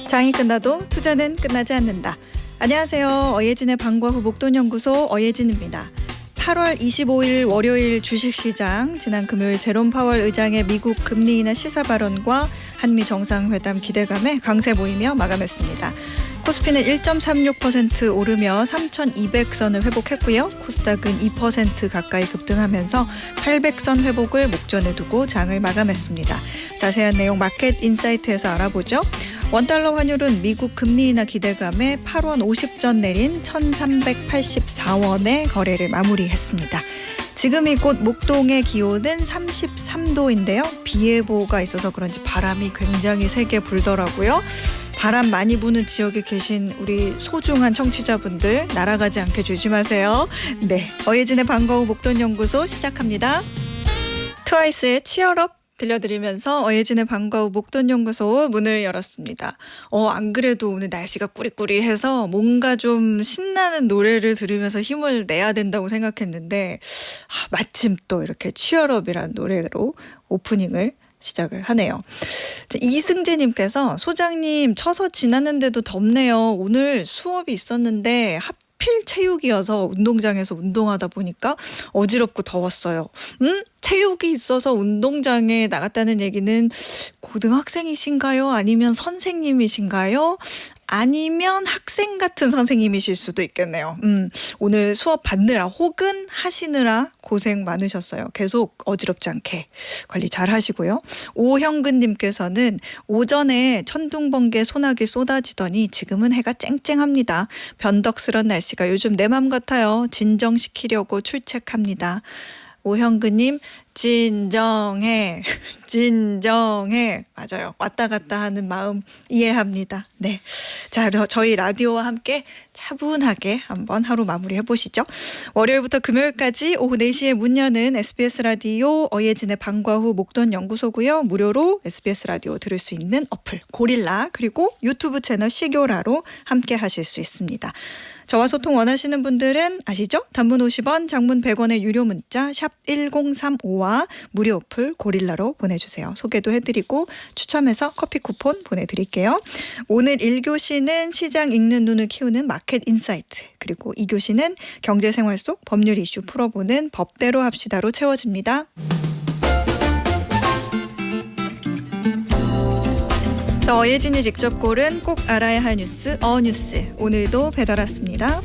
장이 끝나도 투자는 끝나지 않는다. 안녕하세요. 어예진의 방과 후 목돈연구소 어예진입니다. 8월 25일 월요일 주식시장, 지난 금요일 제롬 파월 의장의 미국 금리 인하 시사 발언과 한미 정상회담 기대감에 강세 보이며 마감했습니다. 코스피는 1.36% 오르며 3,200선을 회복했고요. 코스닥은 2% 가까이 급등하면서 800선 회복을 목전에 두고 장을 마감했습니다. 자세한 내용 마켓 인사이트에서 알아보죠. 원달러 환율은 미국 금리 인하 기대감에 8원 50전 내린 1,384원의 거래를 마무리했습니다. 지금 이곳 목동의 기온은 33도인데요. 비 예보가 있어서 그런지 바람이 굉장히 세게 불더라고요. 바람 많이 부는 지역에 계신 우리 소중한 청취자분들 날아가지 않게 조심하세요. 네, 어예진의 방과 후 목돈연구소 시작합니다. 트와이스의 치얼업 들려드리면서 어예진의 방과 후 목돈연구소 문을 열었습니다. 안 그래도 오늘 날씨가 꾸리꾸리해서 뭔가 좀 신나는 노래를 들으면서 힘을 내야 된다고 생각했는데 마침 또 이렇게 치얼업이라는 노래로 오프닝을 시작을 하네요. 이승재님께서 소장님 쳐서 지났는데도 덥네요. 오늘 수업이 있었는데 하필 체육이어서 운동장에서 운동하다 보니까 어지럽고 더웠어요. 체육이 있어서 운동장에 나갔다는 얘기는 고등학생이신가요? 아니면 선생님이신가요? 아니면 학생 같은 선생님이실 수도 있겠네요. 오늘 수업 받느라 혹은 하시느라 고생 많으셨어요. 계속 어지럽지 않게 관리 잘 하시고요. 오형근님께서는 오전에 천둥번개 소나기 쏟아지더니 지금은 해가 쨍쨍합니다. 변덕스런 날씨가 요즘 내 맘 같아요. 진정시키려고 출첵합니다. 오형근님 진정해 맞아요. 왔다 갔다 하는 마음 이해합니다. 네, 자 저희 라디오와 함께 차분하게 한번 하루 마무리해 보시죠. 월요일부터 금요일까지 오후 4시에 문 여는 SBS 라디오 어예진의 방과 후 목돈연구소고요. 무료로 SBS 라디오 들을 수 있는 어플 고릴라 그리고 유튜브 채널 시교라로 함께 하실 수 있습니다. 저와 소통 원하시는 분들은 아시죠? 단문 50원, 장문 100원의 유료 문자 샵 1035와 무료 어플 고릴라로 보내주세요. 소개도 해드리고 추첨해서 커피 쿠폰 보내드릴게요. 오늘 1교시는 시장 읽는 눈을 키우는 마켓 인사이트, 그리고 2교시는 경제생활 속 법률 이슈 풀어보는 법대로 합시다로 채워집니다. 어예진이 직접 고른 꼭 알아야 할 뉴스 어뉴스, 오늘도 배달 왔습니다.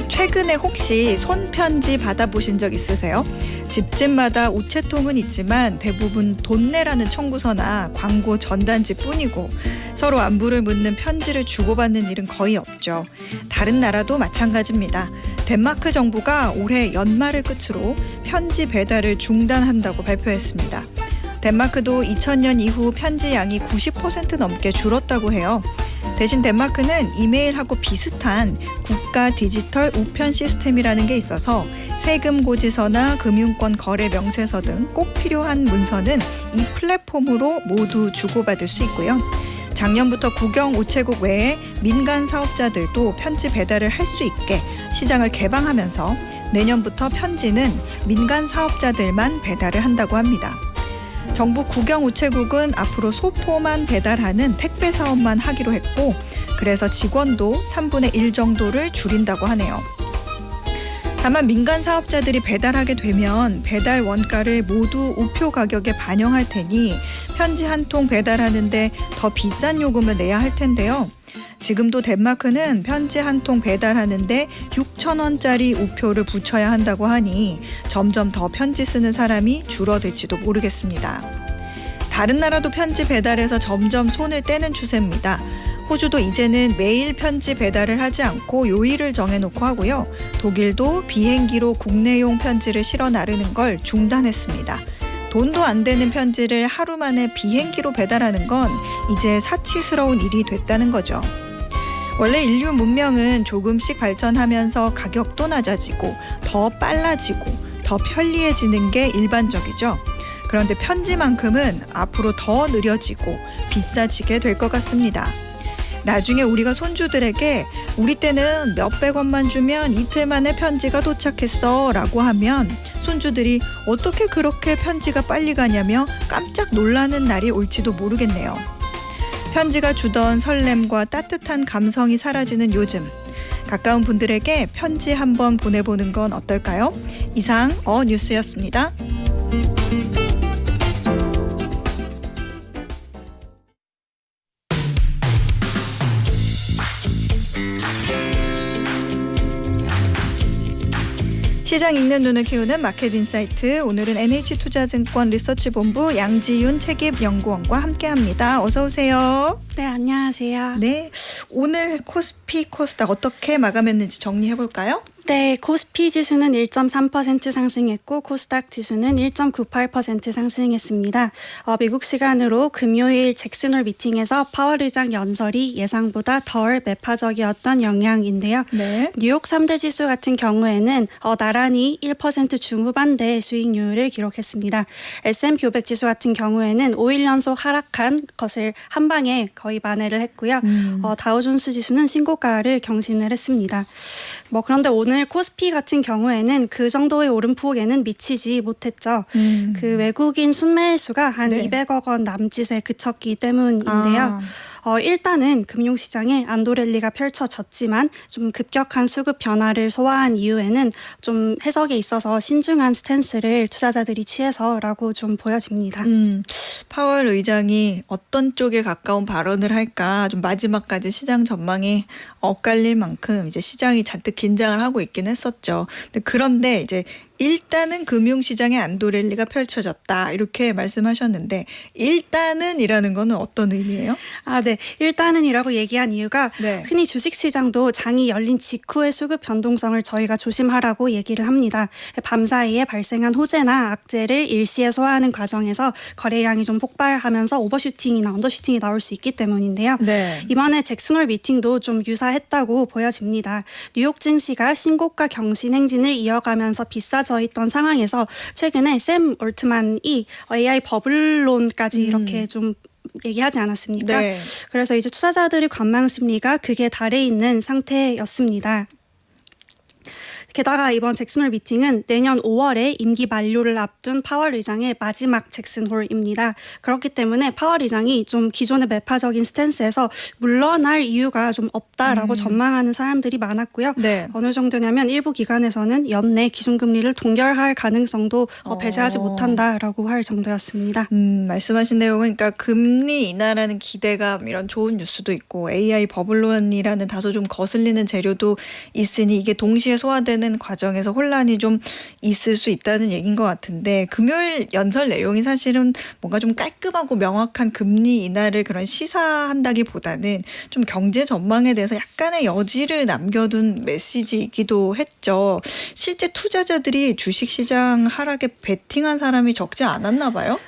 최근에 혹시 손편지 받아보신 적 있으세요? 집집마다 우체통은 있지만 대부분 돈 내라는 청구서나 광고 전단지뿐이고 서로 안부를 묻는 편지를 주고받는 일은 거의 없죠. 다른 나라도 마찬가지입니다. 덴마크 정부가 올해 연말을 끝으로 편지 배달을 중단한다고 발표했습니다. 덴마크도 2000년 이후 편지 양이 90% 넘게 줄었다고 해요. 대신 덴마크는 이메일하고 비슷한 국가 디지털 우편 시스템이라는 게 있어서 세금 고지서나 금융권 거래 명세서 등 꼭 필요한 문서는 이 플랫폼으로 모두 주고받을 수 있고요. 작년부터 국영 우체국 외에 민간 사업자들도 편지 배달을 할 수 있게 시장을 개방하면서 내년부터 편지는 민간 사업자들만 배달을 한다고 합니다. 정부 국영 우체국은 앞으로 소포만 배달하는 택배 사업만 하기로 했고, 그래서 직원도 3분의 1 정도를 줄인다고 하네요. 다만 민간 사업자들이 배달하게 되면 배달 원가를 모두 우표 가격에 반영할 테니 편지 한 통 배달하는데 더 비싼 요금을 내야 할 텐데요. 지금도 덴마크는 편지 한 통 배달하는데 6,000원짜리 우표를 붙여야 한다고 하니 점점 더 편지 쓰는 사람이 줄어들지도 모르겠습니다. 다른 나라도 편지 배달에서 점점 손을 떼는 추세입니다. 호주도 이제는 매일 편지 배달을 하지 않고 요일을 정해놓고 하고요. 독일도 비행기로 국내용 편지를 실어 나르는 걸 중단했습니다. 돈도 안 되는 편지를 하루 만에 비행기로 배달하는 건 이제 사치스러운 일이 됐다는 거죠. 원래 인류 문명은 조금씩 발전하면서 가격도 낮아지고 더 빨라지고 더 편리해지는 게 일반적이죠. 그런데 편지만큼은 앞으로 더 느려지고 비싸지게 될 것 같습니다. 나중에 우리가 손주들에게 우리 때는 몇백 원만 주면 이틀 만에 편지가 도착했어 라고 하면 선주들이 어떻게 그렇게 편지가 빨리 가냐며 깜짝 놀라는 날이 올지도 모르겠네요. 편지가 주던 설렘과 따뜻한 감성이 사라지는 요즘. 가까운 분들에게 편지 한번 보내보는 건 어떨까요? 이상 뉴스였습니다. 시장 읽는 눈을 키우는 마켓인사이트. 오늘은 NH투자증권 리서치본부 양지윤 책임연구원과 함께합니다. 어서 오세요. 네, 안녕하세요. 네, 오늘 코스피, 코스닥 어떻게 마감했는지 정리해볼까요? 네, 코스피 지수는 1.3% 상승했고 코스닥 지수는 1.98% 상승했습니다. 미국 시간으로 금요일 잭슨홀 미팅에서 파월 의장 연설이 예상보다 덜 매파적이었던 영향인데요. 네. 뉴욕 3대 지수 같은 경우에는 나란히 1% 중후반대 수익률을 기록했습니다. S&P 500 지수 같은 경우에는 5일 연속 하락한 것을 한 방에 거의 만회를 했고요. 다우존스 지수는 신고가를 경신을 했습니다. 그런데 오늘 코스피 같은 경우에는 그 정도의 오름폭에는 미치지 못했죠. 그 외국인 순매수가 한 200억 원 남짓에 그쳤기 때문인데요. 일단은 금융시장에 안도랠리가 펼쳐졌지만 좀 급격한 수급 변화를 소화한 이후에는 좀 해석에 있어서 신중한 스탠스를 투자자들이 취해서라고 좀 보여집니다. 파월 의장이 어떤 쪽에 가까운 발언을 할까 좀 마지막까지 시장 전망이 엇갈릴 만큼 이제 시장이 잔뜩 긴장을 하고 있긴 했었죠. 그런데 이제 일단은 금융시장의 안도랠리가 펼쳐졌다 이렇게 말씀하셨는데 일단은이라는 거는 어떤 의미예요? 네. 일단은이라고 얘기한 이유가 흔히 주식시장도 장이 열린 직후의 수급 변동성을 저희가 조심하라고 얘기를 합니다. 밤사이에 발생한 호재나 악재를 일시에 소화하는 과정에서 거래량이 좀 폭발하면서 오버슈팅이나 언더슈팅이 나올 수 있기 때문인데요. 이번에 잭슨홀 미팅도 좀 유사했다고 보여집니다. 뉴욕 증시가 신고가 경신 행진을 이어가면서 비싸져 있던 상황에서 최근에 샘 올트만이 AI 버블론까지 이렇게 좀 얘기하지 않았습니까? 그래서 이제 투자자들의 관망 심리가 극에 달해 있는 상태였습니다. 게다가 이번 잭슨홀 미팅은 내년 5월에 임기 만료를 앞둔 파월 의장의 마지막 잭슨홀입니다. 그렇기 때문에 파월 의장이 좀 기존의 매파적인 스탠스에서 물러날 이유가 좀 없다라고 전망하는 사람들이 많았고요. 어느 정도냐면 일부 기관에서는 연내 기준금리를 동결할 가능성도 배제하지 못한다라고 할 정도였습니다. 말씀하신 내용은 그러니까 금리 인하라는 기대감 이런 좋은 뉴스도 있고 AI 버블론이라는 다소 좀 거슬리는 재료도 있으니 이게 동시에 소화되는 과정에서 혼란이 좀 있을 수 있다는 얘기인 것 같은데 금요일 연설 내용이 사실은 뭔가 좀 깔끔하고 명확한 금리 인하를 그런 시사한다기보다는 좀 경제 전망에 대해서 약간의 여지를 남겨둔 메시지이기도 했죠. 실제 투자자들이 주식시장 하락에 베팅한 사람이 적지 않았나 봐요?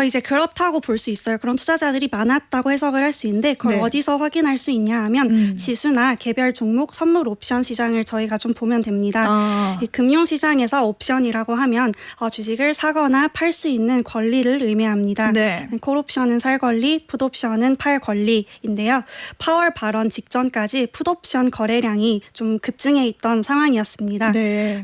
이제 그렇다고 볼 수 있어요. 그런 투자자들이 많았다고 해석을 할 수 있는데 그걸 어디서 확인할 수 있냐 하면 지수나 개별 종목 선물 옵션 시장을 저희가 좀 보면 됩니다. 이 금융시장에서 옵션이라고 하면 주식을 사거나 팔 수 있는 권리를 의미합니다. 콜옵션은 살 권리, 풋옵션은 팔 권리인데요. 파월 발언 직전까지 풋옵션 거래량이 좀 급증해 있던 상황이었습니다.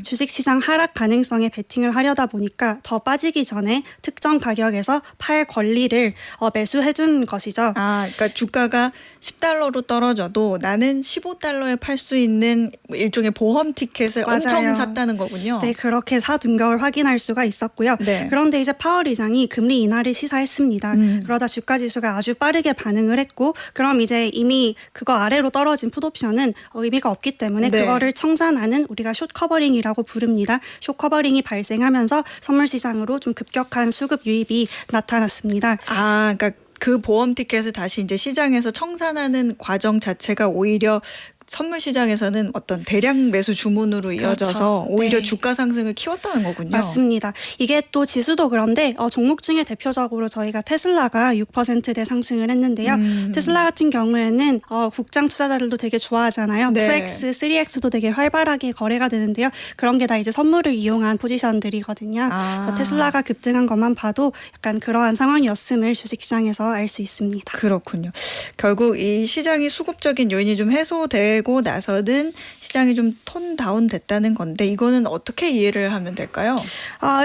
주식시장 하락 가능성에 베팅을 하려다 보니까 더 빠지기 전에 특정 가격에서 팔 권리를 매수해준 것이죠. 그러니까 주가가 $10로 떨어져도 나는 $15에 팔 수 있는 일종의 보험 티켓을 엄청 샀다는 거군요. 네, 그렇게 사둔 걸 확인할 수가 있었고요. 그런데 이제 파월 의장이 금리 인하를 시사했습니다. 그러다 주가 지수가 아주 빠르게 반응을 했고 그럼 이제 이미 그거 아래로 떨어진 풋옵션은 의미가 없기 때문에 그거를 청산하는 우리가 숏 커버링이라고 부릅니다. 숏 커버링이 발생하면서 선물 시장으로 좀 급격한 수급 유입이 나타났습니다. 그러니까 그 보험 티켓을 다시 이제 시장에서 청산하는 과정 자체가 오히려 선물 시장에서는 어떤 대량 매수 주문으로 이어져서 오히려 주가 상승을 키웠다는 거군요. 맞습니다. 이게 또 지수도 그런데 종목 중에 대표적으로 저희가 테슬라가 6%대 상승을 했는데요. 테슬라 같은 경우에는 국장 투자자들도 되게 좋아하잖아요. 2X, 3X도 되게 활발하게 거래가 되는데요. 그런 게 다 이제 선물을 이용한 포지션들이거든요. 그래서 테슬라가 급등한 것만 봐도 약간 그러한 상황이었음을 주식시장에서 알 수 있습니다. 그렇군요. 결국 이 시장이 수급적인 요인이 좀 해소되고 되고 나서는 시장이 좀 톤 다운 됐다는 건데 이거는 어떻게 이해를 하면 될까요?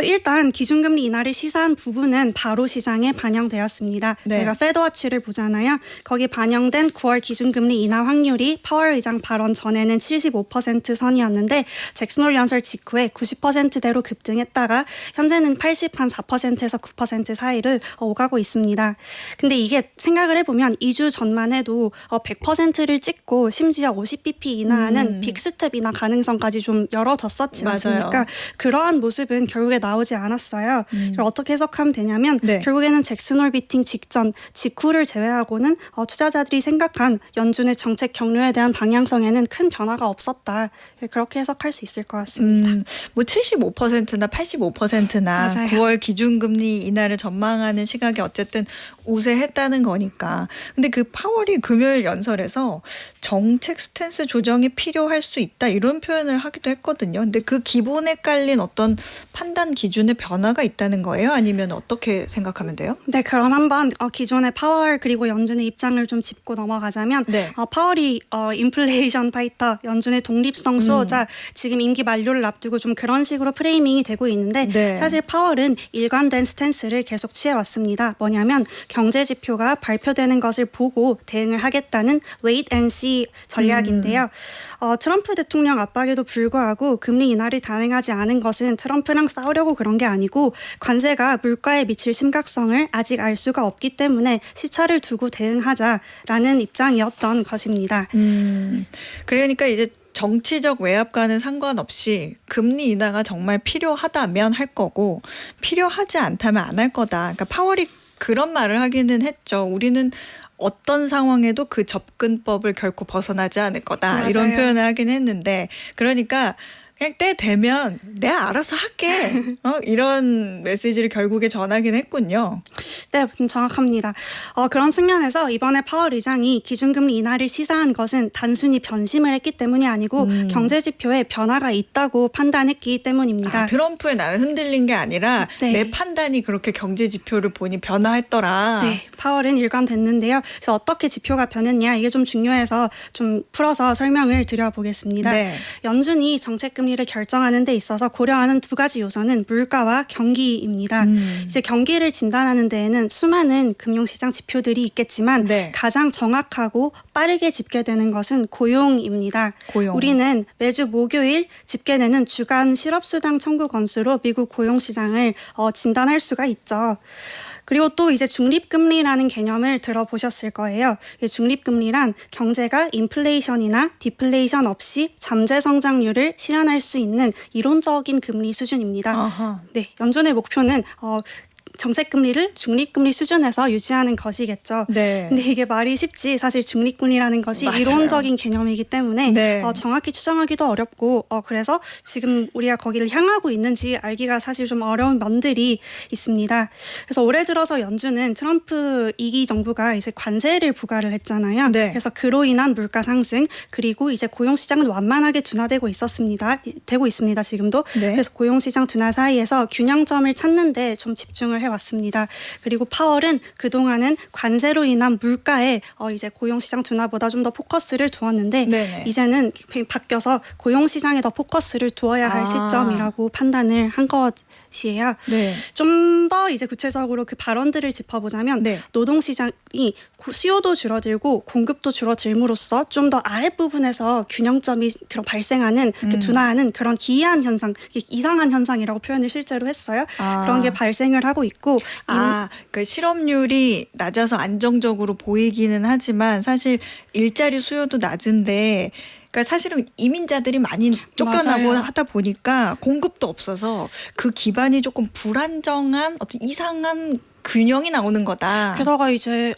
일단 기준금리 인하를 시사한 부분은 바로 시장에 반영되었습니다. 네. 저희가 페드워치를 보잖아요. 거기 반영된 9월 기준금리 인하 확률이 파월 의장 발언 전에는 75% 선이었는데 잭슨 홀 연설 직후에 90%대로 급등했다가 현재는 84%에서 9% 사이를 오가고 있습니다. 근데 이게 생각을 해보면 2주 전만 해도 100%를 찍고 심지어 50bp 인하하는 빅스텝 인하 가능성까지 좀 열어졌었지 않습니까? 맞아요. 그러한 모습은 결국에 나오지 않았어요. 그걸 어떻게 해석하면 되냐면 네. 결국에는 잭슨 홀 미팅 직전, 직후를 제외하고는 투자자들이 생각한 연준의 정책 경로에 대한 방향성에는 큰 변화가 없었다. 그렇게 해석할 수 있을 것 같습니다. 뭐 75%나 85%나 맞아요. 9월 기준금리 인하를 전망하는 시각이 어쨌든 우세했다는 거니까. 근데 그 파월이 금요일 연설에서 정책 스탠스 조정이 필요할 수 있다 이런 표현을 하기도 했거든요. 근데 그 기본에 깔린 어떤 판단 기준의 변화가 있다는 거예요? 아니면 어떻게 생각하면 돼요? 네, 그럼 한번 기존의 파월 그리고 연준의 입장을 좀 짚고 넘어가자면 네. 파월이 인플레이션 파이터, 연준의 독립성 수호자, 지금 임기 만료를 앞두고 좀 그런 식으로 프레이밍이 되고 있는데 네. 사실 파월은 일관된 스탠스를 계속 취해왔습니다. 뭐냐면 경제 지표가 발표되는 것을 보고 대응을 하겠다는 wait and see 전략인데요. 트럼프 대통령 압박에도 불구하고 금리 인하를 단행하지 않은 것은 트럼프랑 싸우려고 그런 게 아니고 관세가 물가에 미칠 심각성을 아직 알 수가 없기 때문에 시차를 두고 대응하자라는 입장이었던 것입니다. 그러니까 이제 정치적 외압과는 상관없이 금리 인하가 정말 필요하다면 할 거고 필요하지 않다면 안 할 거다. 그러니까 파월이 그런 말을 하기는 했죠. 우리는 어떤 상황에도 그 접근법을 결코 벗어나지 않을 거다. 맞아요. 이런 표현을 하긴 했는데 그러니까 그냥 때 되면 내가 알아서 할게. 이런 메시지를 결국에 전하긴 했군요. 네, 정확합니다. 그런 측면에서 이번에 파월 의장이 기준금리 인하를 시사한 것은 단순히 변심을 했기 때문이 아니고 경제 지표에 변화가 있다고 판단했기 때문입니다. 트럼프의 나는 흔들린 게 아니라 네. 내 판단이 그렇게 경제 지표를 보니 변화했더라. 네, 파월은 일관됐는데요. 그래서 어떻게 지표가 변했냐 이게 좀 중요해서 좀 풀어서 설명을 드려보겠습니다. 네. 연준이 정책금리를 결정하는 데 있어서 고려하는 두 가지 요소는 물가와 경기입니다. 이제 경기를 진단하는 데에는 수많은 금융시장 지표들이 있겠지만 네. 가장 정확하고 빠르게 집계되는 것은 고용입니다. 고용. 우리는 매주 목요일 집계되는 주간 실업수당 청구 건수로 미국 고용시장을 진단할 수가 있죠. 그리고 또 이제 중립금리라는 개념을 들어보셨을 거예요. 중립금리란 경제가 인플레이션이나 디플레이션 없이 잠재 성장률을 실현할 수 있는 이론적인 금리 수준입니다. 아하. 네, 연준의 목표는 정책금리를 중립금리 수준에서 유지하는 것이겠죠. 네. 근데 이게 말이 쉽지 사실 중립금리라는 것이 맞아요. 이론적인 개념이기 때문에 네. 정확히 추정하기도 어렵고 그래서 지금 우리가 거기를 향하고 있는지 알기가 사실 좀 어려운 면들이 있습니다. 그래서 올해 들어서 연준은 트럼프 2기 정부가 이제 관세를 부과를 했잖아요. 네. 그래서 그로 인한 물가 상승 그리고 이제 고용시장은 완만하게 둔화되고 되고 있습니다. 지금도. 네. 그래서 고용시장 둔화 사이에서 균형점을 찾는 데 좀 집중을 해왔습니다. 그리고 파월은 그동안은 관세로 인한 물가에 이제 고용시장 둔화보다 좀 더 포커스를 두었는데 네네. 이제는 바뀌어서 고용시장에 더 포커스를 두어야 할 시점이라고 판단을 한 것이에요. 네. 좀 더 이제 구체적으로 그 발언들을 짚어보자면 네. 노동시장이 수요도 줄어들고 공급도 줄어들므로써 좀 더 아랫부분에서 균형점이 발생하는 둔화하는 그런 기이한 현상, 이상한 현상이라고 표현을 실제로 했어요. 그런 게 발생을 하고 있고 그 실업률이 낮아서 안정적으로 보이기는 하지만 사실 일자리 수요도 낮은데 그러니까 사실은 이민자들이 많이 쫓겨나고 맞아요. 하다 보니까 공급도 없어서 그 기반이 조금 불안정한 어떤 이상한 균형이 나오는 거다. 게다가 이제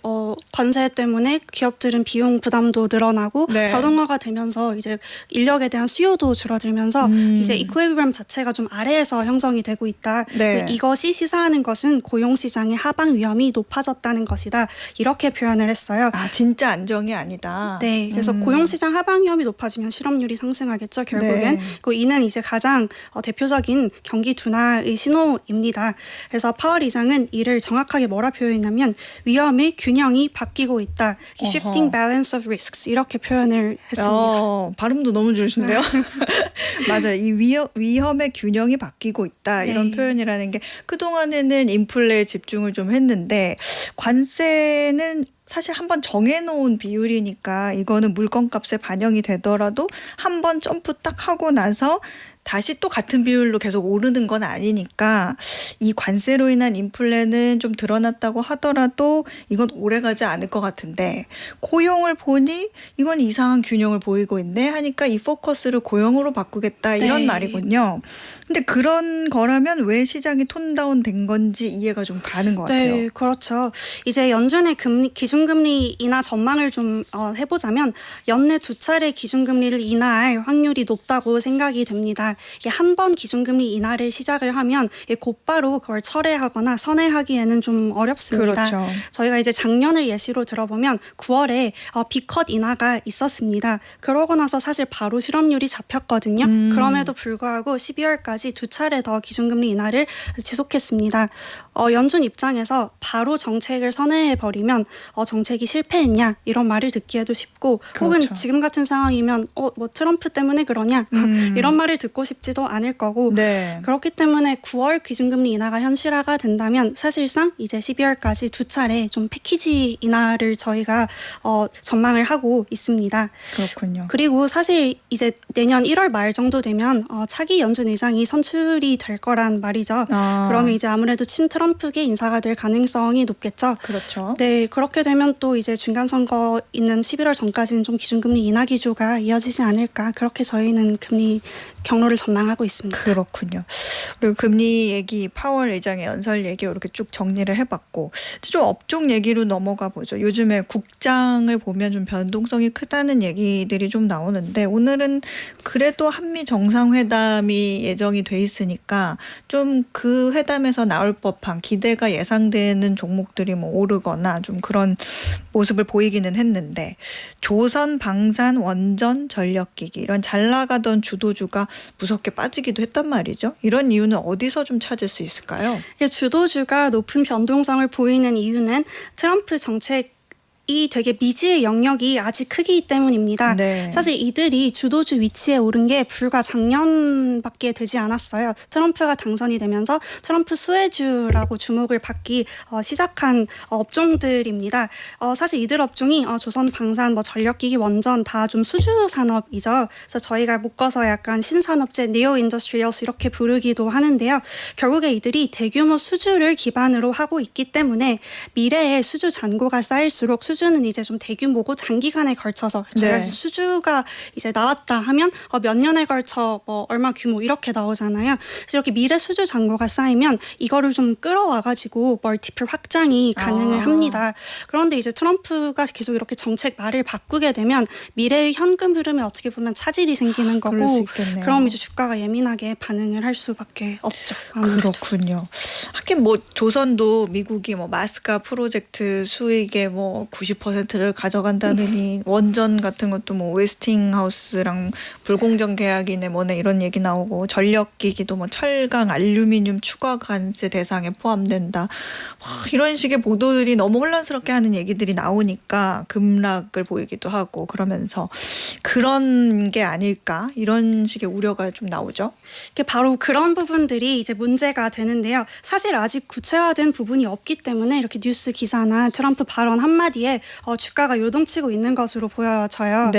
관세 때문에 기업들은 비용 부담도 늘어나고 네. 자동화가 되면서 이제 인력에 대한 수요도 줄어들면서 이제 이퀄리브럼 자체가 좀 아래에서 형성이 되고 있다. 네. 이것이 시사하는 것은 고용시장의 하방 위험이 높아졌다는 것이다. 이렇게 표현을 했어요. 진짜 안정이 아니다. 네, 그래서 고용시장 하방 위험이 높아지면 실업률이 상승하겠죠. 결국엔. 네. 그리고 이는 이제 가장 대표적인 경기 둔화의 신호입니다. 그래서 파월 의장은 이를 정확히 정확하게 뭐라 표현하냐면 위험의 균형이 바뀌고 있다. shifting balance of risks 이렇게 표현을 했습니다. 발음도 너무 좋으신데요. 맞아요. 이 위험의 균형이 바뀌고 있다. 이런 표현이라는 게 그동안에는 인플레에 집중을 좀 했는데 관세는 사실 한번 정해놓은 비율이니까 이거는 물건값에 반영이 되더라도 한번 점프 딱 하고 나서 다시 또 같은 비율로 계속 오르는 건 아니니까 이 관세로 인한 인플레는 좀 드러났다고 하더라도 이건 오래가지 않을 것 같은데 고용을 보니 이건 이상한 균형을 보이고 있네 하니까 이 포커스를 고용으로 바꾸겠다 이런 말이군요. 근데 그런 거라면 왜 시장이 톤다운 된 건지 이해가 좀 가는 것 같아요. 네, 그렇죠. 이제 연준의 기준금리 인하 전망을 좀 해보자면 연내 2차례 기준금리를 인하할 확률이 높다고 생각이 됩니다. 한 번 기준금리 인하를 시작을 하면 곧바로 그걸 철회하거나 선회하기에는 좀 어렵습니다. 그렇죠. 저희가 이제 작년을 예시로 들어보면 9월에 B컷 인하가 있었습니다. 그러고 나서 사실 바로 실업률이 잡혔거든요. 그럼에도 불구하고 12월까지 2차례 더 기준금리 인하를 지속했습니다. 연준 입장에서 바로 정책을 선회해버리면 정책이 실패했냐 이런 말을 듣기에도 쉽고 그렇죠. 혹은 지금 같은 상황이면 뭐 트럼프 때문에 그러냐 이런 말을 듣고 싶지도 않을 거고 그렇기 때문에 9월 기준금리 인하가 현실화가 된다면 사실상 이제 12월까지 2차례 좀 패키지 인하를 저희가 전망을 하고 있습니다. 그렇군요. 그리고 사실 이제 내년 1월 말 정도 되면 차기 연준 의장이 선출이 될 거란 말이죠. 그러면 이제 아무래도 친트럼프계 인사가 될 가능성이 높겠죠. 그렇죠. 네, 그렇게 되면 또 이제 중간 선거 있는 11월 전까지는 좀 기준금리 인하 기조가 이어지지 않을까 그렇게 저희는 금리 경로를 전망하고 있습니다. 그렇군요. 그리고 금리 얘기, 파월 의장의 연설 얘기 이렇게 쭉 정리를 해봤고 좀 업종 얘기로 넘어가 보죠. 요즘에 국장을 보면 좀 변동성이 크다는 얘기들이 좀 나오는데 오늘은 그래도 한미 정상회담이 예정이 돼 있으니까 좀 그 회담에서 나올 법한 기대가 예상되는 종목들이 뭐 오르거나 좀 그런 모습을 보이기는 했는데 조선, 방산, 원전, 전력기기 이런 잘 나가던 주도주가 무섭게 빠지기도 했단 말이죠. 이런 이유는 어디서 좀 찾을 수 있을까요? 주도주가 높은 변동성을 보이는 이유는 트럼프 정책 이 되게 미지의 영역이 아직 크기 때문입니다. 사실 이들이 주도주 위치에 오른 게 불과 작년밖에 되지 않았어요. 트럼프가 당선이 되면서 트럼프 수혜주라고 주목을 받기 시작한 업종들입니다. 사실 이들 업종이 조선, 방산, 뭐 전력기기, 원전 다 좀 수주 산업이죠. 그래서 저희가 묶어서 약간 신산업체, 네오 인더스트리얼스 이렇게 부르기도 하는데요. 결국에 이들이 대규모 수주를 기반으로 하고 있기 때문에 미래에 수주 잔고가 쌓일수록 수주는 이제 좀 대규모고 장기간에 걸쳐서 저희가 수주가 이제 나왔다 하면 몇 년에 걸쳐 뭐 얼마 규모 이렇게 나오잖아요. 그래서 이렇게 미래 수주 잔고가 쌓이면 이거를 좀 끌어와가지고 멀티플 확장이 가능을 합니다. 그런데 이제 트럼프가 계속 이렇게 정책 말을 바꾸게 되면 미래의 현금 흐름에 어떻게 보면 차질이 생기는 거고 그럼 이제 주가가 예민하게 반응을 할 수밖에 없죠. 아무래도. 그렇군요. 하긴 뭐 조선도 미국이 뭐 마스카 프로젝트 수익의 뭐 90%를 가져간다느니 원전 같은 것도 뭐 웨스팅하우스랑 불공정 계약이네 뭐네 이런 얘기 나오고 전력기기도 뭐 철강, 알루미늄 추가 관세 대상에 포함된다. 이런 식의 보도들이 너무 혼란스럽게 하는 얘기들이 나오니까 급락을 보이기도 하고 그러면서 그런 게 아닐까 이런 식의 우려가 좀 나오죠. 바로 그런 부분들이 이제 문제가 되는데요. 사실 아직 구체화된 부분이 없기 때문에 이렇게 뉴스 기사나 트럼프 발언 한마디에 주가가 요동치고 있는 것으로 보여져요.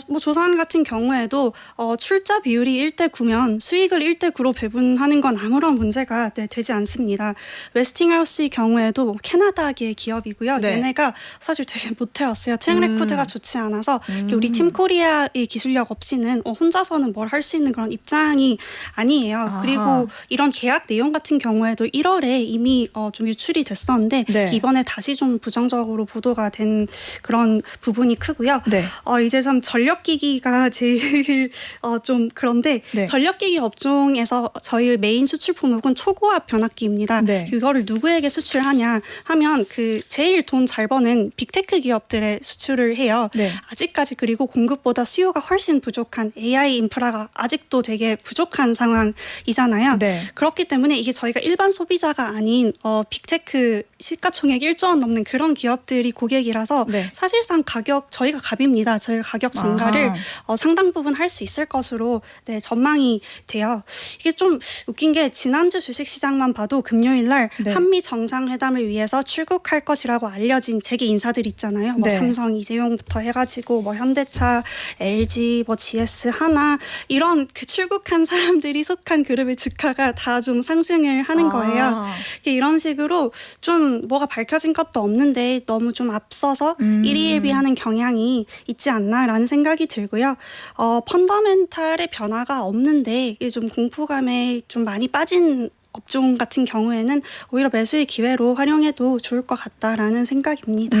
뭐 조선 같은 경우에도 출자 비율이 1:9면 수익을 1:9로 배분하는 건 아무런 문제가 되지 않습니다. 웨스팅하우스의 경우에도 뭐 캐나다계 기업이고요. 얘네가 사실 되게 못해왔어요. 트랙 레코드가 좋지 않아서 우리 팀 코리아의 기술력 없이는 혼자서는 뭘 할 수 있는 그런 입장이 아니에요. 그리고 이런 계약 내용 같은 경우에도 1월에 이미 좀 유출이 됐었는데 이번에 다시 좀 부정적으로 보도가 이슈가 된 그런 부분이 크고요. 네. 이제 좀 전력기기가 제일 좀 그런데 네. 전력기기 업종에서 저희 메인 수출 품목은 초고압 변압기입니다. 네. 이거를 누구에게 수출하냐 하면 그 제일 돈 잘 버는 빅테크 기업들에 수출을 해요. 네. 아직까지 그리고 공급보다 수요가 훨씬 부족한 AI 인프라가 아직도 되게 부족한 상황이잖아요. 네. 그렇기 때문에 이게 저희가 일반 소비자가 아닌 빅테크 시가총액 1조 원 넘는 그런 기업들이 고객이라서 네. 사실상 저희가 갑입니다. 저희가 가격 전가를 상당 부분 할 수 있을 것으로 전망이 돼요. 이게 좀 웃긴 게 지난주 주식시장만 봐도 금요일 날 네. 한미 정상회담을 위해서 출국할 것이라고 알려진 재계 인사들 있잖아요. 뭐 네. 삼성, 이재용부터 해가지고 뭐 현대차, LG, 뭐 GS, 하나 이런 그 출국한 사람들이 속한 그룹의 주가가 다 좀 상승을 하는 거예요. 이런 식으로 좀 뭐가 밝혀진 것도 없는데 너무 좀 앞서서 일희일비하는 경향이 있지 않나라는 생각이 들고요. 펀더멘탈의 변화가 없는데 이게 좀 공포감에 좀 많이 빠진 업종 같은 경우에는 오히려 매수의 기회로 활용해도 좋을 것 같다라는 생각입니다.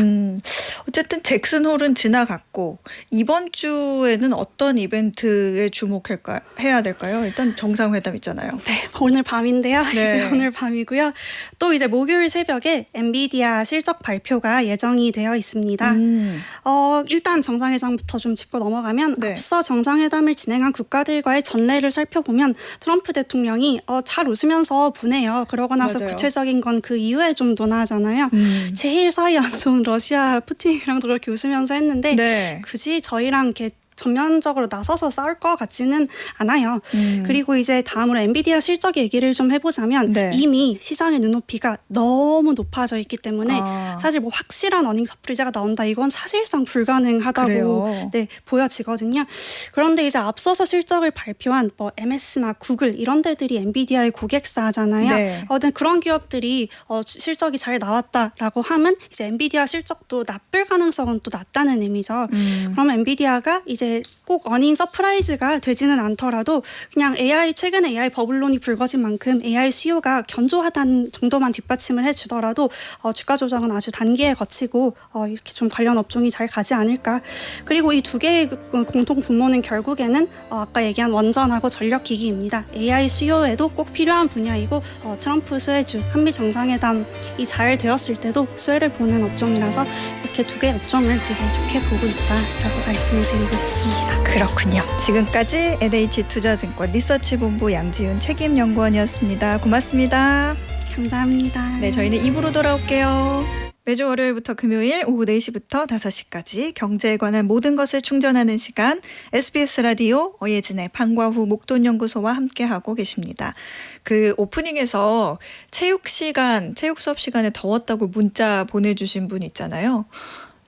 어쨌든 잭슨홀은 지나갔고 이번 주에는 어떤 이벤트에 주목해야 될까요? 일단 정상회담 있잖아요. 네, 오늘 밤인데요. 네. 이제 오늘 밤이고요. 또 이제 목요일 새벽에 엔비디아 실적 발표가 예정이 되어 있습니다. 일단 정상회담부터 좀 짚고 넘어가면 네. 앞서 정상회담을 진행한 국가들과의 전례를 살펴보면 트럼프 대통령이 잘 웃으면서 보내요. 그러고 나서 맞아요. 구체적인 건 그 이후에 좀 논하잖아요. 제일 사이 안 좋은 러시아 푸틴이랑도 그렇게 웃으면서 했는데 네. 굳이 저희랑 이렇게 전면적으로 나서서 싸울 것 같지는 않아요. 그리고 이제 다음으로 엔비디아 실적 얘기를 좀 해보자면 네. 이미 시장의 눈높이가 너무 높아져 있기 때문에 사실 뭐 확실한 어닝 서프라이즈가 나온다 이건 사실상 불가능하다고 그래요. 보여지거든요. 그런데 이제 앞서서 실적을 발표한 뭐 MS나 구글 이런 데들이 엔비디아의 고객사잖아요. 네. 그런 기업들이 실적이 잘 나왔다라고 하면 이제 엔비디아 실적도 나쁠 가능성은 또 낮다는 의미죠. 그럼 엔비디아가 이제 꼭 어닝 서프라이즈가 되지는 않더라도 그냥 최근에 AI 버블론이 불거진 만큼 AI 수요가 견조하다는 정도만 뒷받침을 해주더라도 주가 조정은 아주 단기에 거치고 이렇게 좀 관련 업종이 잘 가지 않을까. 그리고 이 두 개의 공통 분모는 결국에는 아까 얘기한 원전하고 전력기기입니다. AI 수요에도 꼭 필요한 분야이고 트럼프 수혜주 한미 정상회담이 잘 되었을 때도 수혜를 보는 업종이라서 이렇게 두 개의 업종을 되게 좋게 보고 있다라고 말씀을 드리고 싶습니다. 그렇군요. 지금까지 NH투자증권 리서치본부 양지윤 책임연구원이었습니다. 고맙습니다. 감사합니다. 네, 저희는 2부로 돌아올게요. 매주 월요일부터 금요일 오후 4시부터 5시까지 경제에 관한 모든 것을 충전하는 시간 SBS 라디오 어예진의 방과후 목돈연구소와 함께하고 계십니다. 그 오프닝에서 체육 수업 시간에 더웠다고 문자 보내주신 분 있잖아요.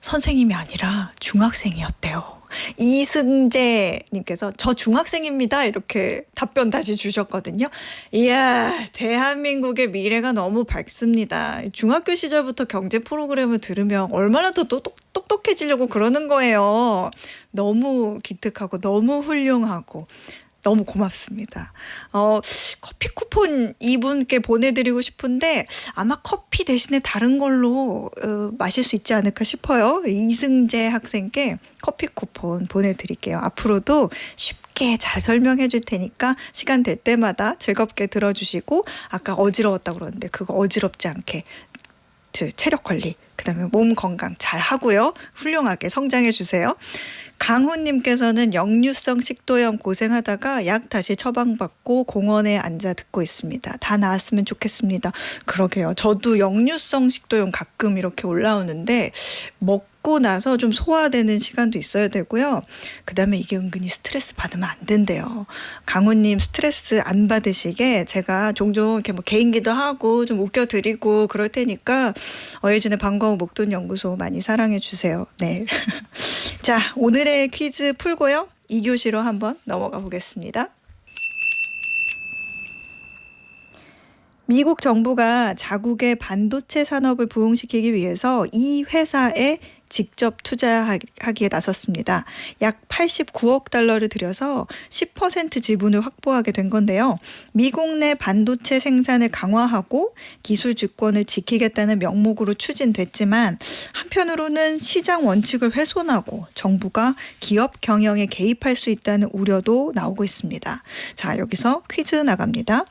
선생님이 아니라 중학생이었대요. 이승재님께서 저 중학생입니다. 이렇게 답변 다시 주셨거든요. 이야, 대한민국의 미래가 너무 밝습니다. 중학교 시절부터 경제 프로그램을 들으면 얼마나 더 똑똑해지려고 그러는 거예요. 너무 기특하고 너무 훌륭하고 너무 고맙습니다. 커피 쿠폰 이분께 보내드리고 싶은데 아마 커피 대신에 다른 걸로 마실 수 있지 않을까 싶어요. 이승재 학생께 커피 쿠폰 보내드릴게요. 앞으로도 쉽게 잘 설명해 줄 테니까 시간 될 때마다 즐겁게 들어주시고 아까 어지러웠다고 그러는데 그거 어지럽지 않게 체력 관리 그다음에 몸 건강 잘 하고요. 훌륭하게 성장해 주세요. 강훈님께서는 역류성 식도염 고생하다가 약 다시 처방받고 공원에 앉아 듣고 있습니다. 다 나았으면 좋겠습니다. 그러게요. 저도 역류성 식도염 가끔 이렇게 올라오는데 먹고 나서 좀 소화되는 시간도 있어야 되고요. 그다음에 이게 은근히 스트레스 받으면 안 된대요. 강훈님 스트레스 안 받으시게 제가 종종 이렇게 뭐 개인기도 하고 좀 웃겨드리고 그럴 테니까 어예진의 방과후 목돈연구소 많이 사랑해 주세요. 네. 자, 오늘의 퀴즈 풀고요. 2교시로 한번 넘어가 보겠습니다. 미국 정부가 자국의 반도체 산업을 부흥시키기 위해서 이 회사에 직접 투자하기에 나섰습니다. 약 89억 달러를 들여서 10% 지분을 확보하게 된 건데요. 미국 내 반도체 생산을 강화하고 기술 주권을 지키겠다는 명목으로 추진됐지만 한편으로는 시장 원칙을 훼손하고 정부가 기업 경영에 개입할 수 있다는 우려도 나오고 있습니다. 자, 여기서 퀴즈 나갑니다.